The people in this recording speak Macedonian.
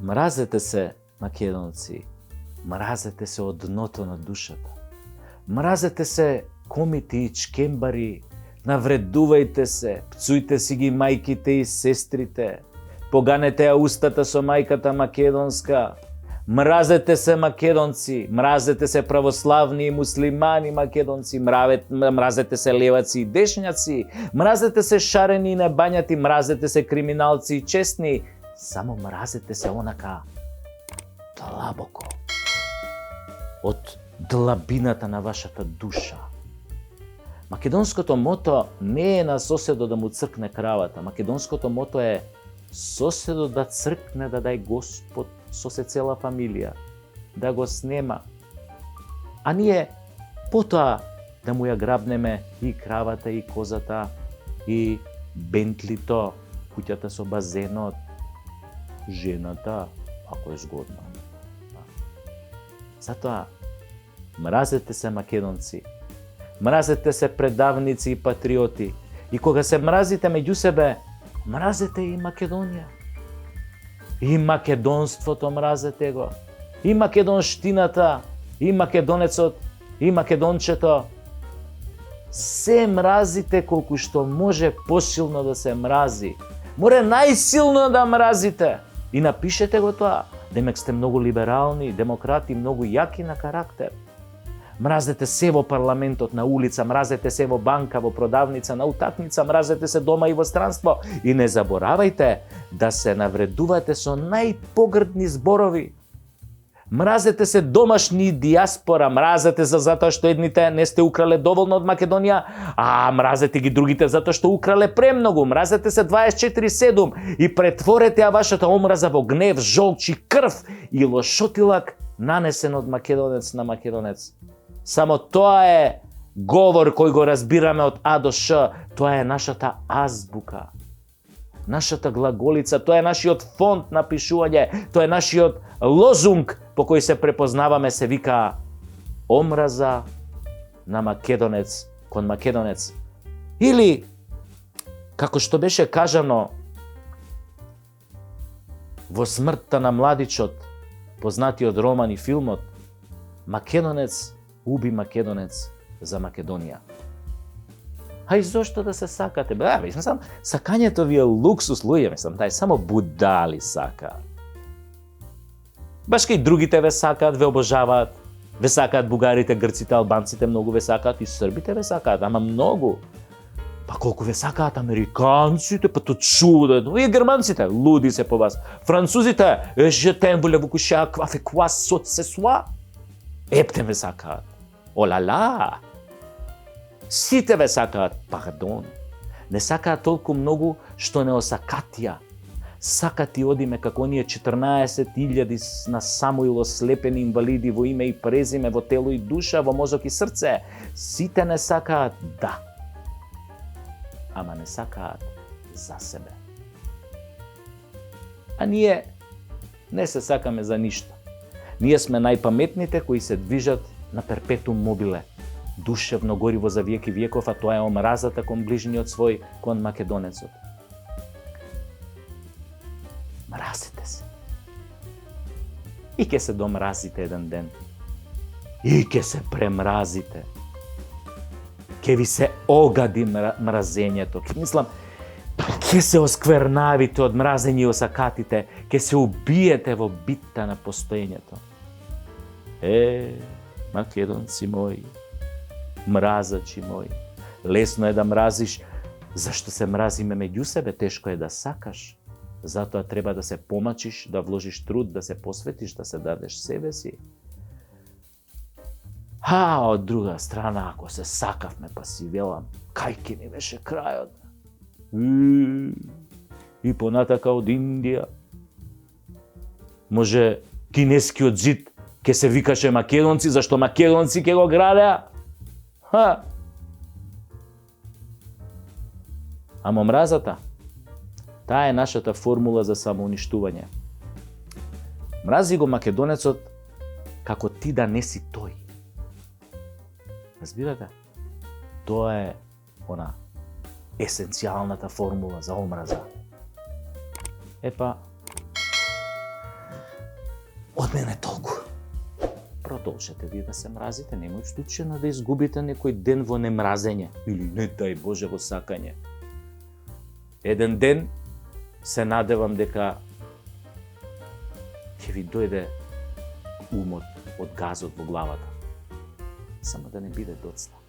Мразете се, македонци. Мразете се од дното на душата. Мразете се, комити и чкембари. Навредувајте се, пцујте си ги мајките и сестрите. Поганете ја устата со мајката македонска. Мразете се, македонци. Мразете се, православни и муслимани македонци. Мразете се, леваци и дешњаци. Мразете се, шарени и небањати. Мразете се, криминалци и честни. Само мразете се онака длабоко, од длабината на вашата душа. Македонското мото не е на соседот да му цркне кравата. Македонското мото е соседот да цркне, да дај Господ со се цела фамилија, да го снема. А ние потоа да му ја грабнеме и кравата, и козата, и бентлито, куќата со базенот, жената, ако е згодна. Затоа, мразете се, македонци. Мразете се, предавници и патриоти. И кога се мразите меѓу себе, мразете и Македонија. И македонството мразете го. И македонштината, и македонецот, и македончето. Се мразите колку што може посилно да се мрази. Море најсилно да мразите. И напишете го тоа. Демек сте многу либерални, демократи, многу јаки на карактер. Мразете се во парламентот, на улица, мразете се во банка, во продавница, на утакмица, мразете се дома и во странство. И не заборавајте да се навредувате со најпогрдни зборови. Мразете се домашни диаспора, мразете се затоа што едните не сте украле доволно од Македонија, а мразете ги другите затоа што украле премногу. Мразете се 24/7 и претворете ја вашата омраза во гнев, жолч и крв и лошотилак нанесен од македонец на македонец. Само тоа е говор кој го разбираме од А до Ш. Тоа е нашата азбука, нашата глаголица, тоа е нашиот фонд на пишување, тоа е нашиот лозунг по кој се препознаваме, се вика омраза на македонец кон македонец. Или, како што беше кажано во Смртта на младичот, познатиот роман и филмот, македонец уби македонец за Македонија. А и зошто да се сакате? Мислам, сакањето ви е луксус, луѓе, мислам, тај само будали сакаат. Баш кај другите ве сакаат, ве обожаваат. Ве сакаат бугарите, грците, албанците, многу ве сакаат, и србите ве сакаат, ама многу. Па колку ве сакаат американците, па то чудено. И германците, луди се по вас. Французите, je t'aime, voulez-vous coucher avec quoi ce soir? Ептен ве сакаат. Олала! Сите ве сакаат, пардон. Не сакаат толку многу што не осакатија. Сакат и одиме како оние 14.000 на Самуил ослепени инвалиди во име и презиме, во тело и душа, во мозок и срце. Сите не сакаат, да. Ама не сакаат за себе. А ние не се сакаме за ништо. Ние сме најпаметните кои се движат на перпетум мобиле. Душевно гориво за веки веков, а тоа е омразата кон ближниот свој, кон македонецот. Мразите се. И ке се домразите еден ден. И ке се премразите. Ке ви се огади мразењето. Мислам, ке се осквернавите од мразење и осакатите. Ке се убиете во битта на постоењето. Македонци мои, мразачи мои, лесно е да мразиш, зашто се мразиме меѓу себе, тешко е да сакаш. Затоа треба да се помачиш, да вложиш труд, да се посветиш, да се дадеш себе си. А од друга страна, ако се сакавме, па си велам, кај ни беше крајот. И понатака од Индија. Може кинескиот зид ке се викаше македонци, зашто македонци ке го градеа. Ама мразата, таа е нашата формула за самоуништување. Мрази го македонецот како ти да не си тој. Разбирате? Тоа е она есенцијалната формула за омраза. Епа, од мене толку. Продолжете ви да се мразите, немој случајно да изгубите некој ден во немразење или не дај Боже во сакање. Еден ден се надевам дека ќе ви дојде умот од газот во главата. Само да не биде доцна.